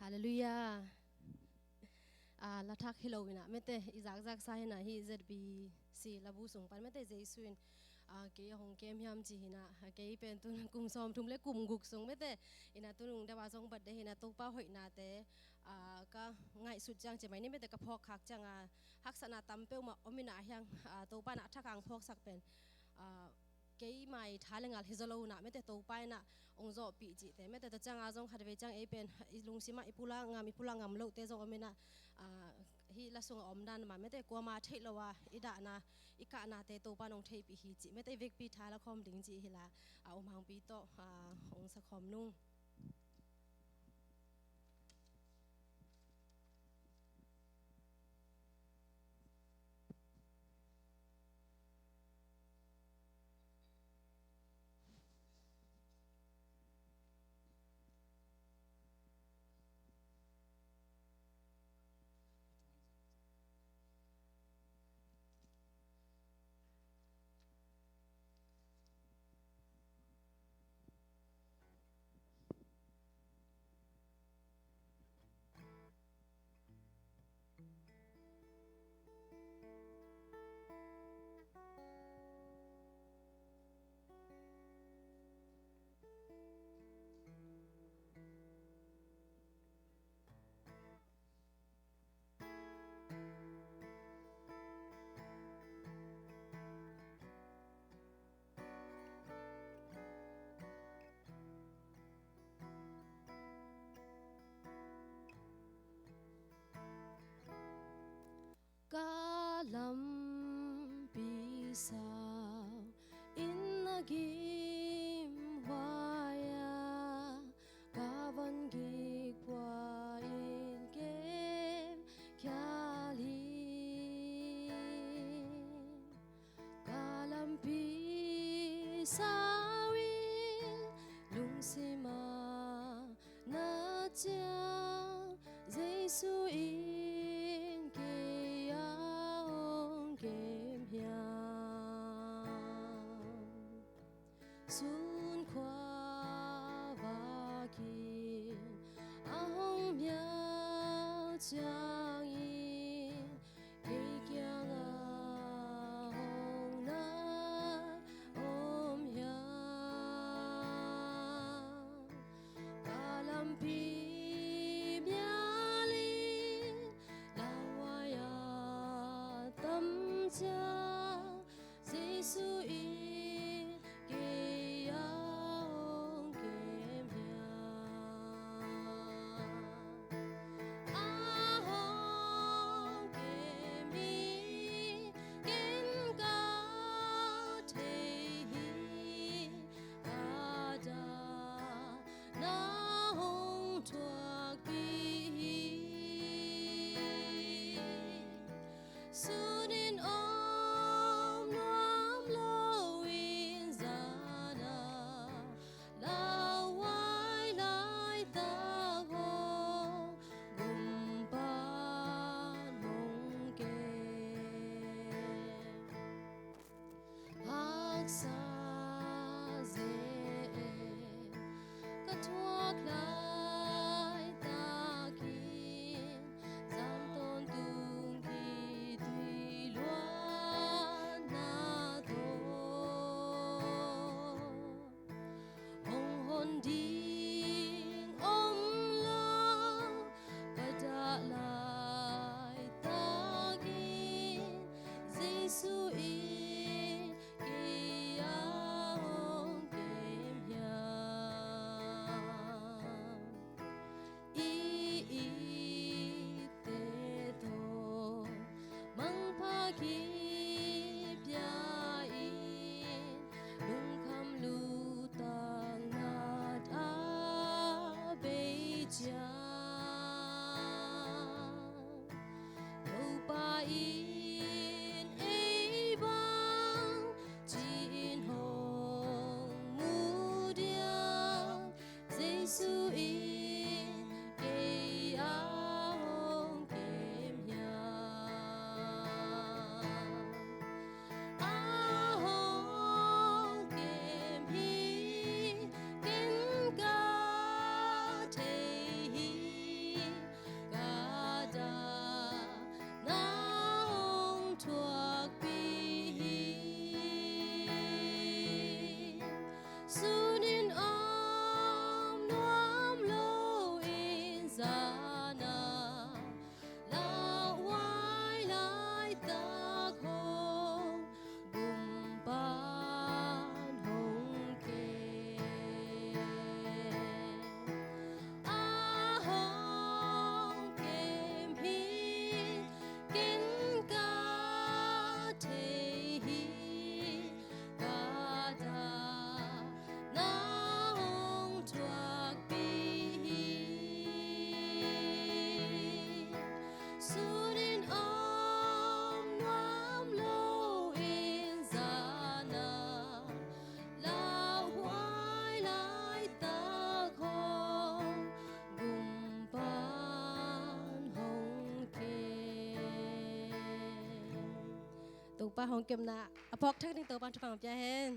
Hallelujah. La thak Halloween mete izak zak sa hina hi zerbi si labu sung pan mete jesuin ke hong kem hiam chi hina ke pen tun kum som thum le kum guk sung mete ina tunung dewa song bad de hina to pa hoi na te ka ngai sut jang che mai ni mete ka phok khak chang hak sana tam pe ma omina hyang to pa na thakang phok sak pen cái mai thái lên ngալ hizolo na mete to pai na ong zo pi ji te mete ta chang a jong khat ve chang e pen lung sima ipula ngam lo te zo amena hi la sung om dan ma mete ko ma thei lowa ida na ika na te to pa nong thei pi hi ji mete vek pi tha la khom ding ji hila om hang pi to ong sa khom nung cả lắm bi sao in na kim hoa ya cả vẫn ghi qua in kem kia li cả lắm bi sao in lung si ma na cha Giêsu in sun qua và kia ông miao chang in cây kia ngà hồng na ôm ya cả lâm pi mia li la ya tâm cha Giêsu in tụ ba hong kem na apok thak ning tụ ban chupang pya hen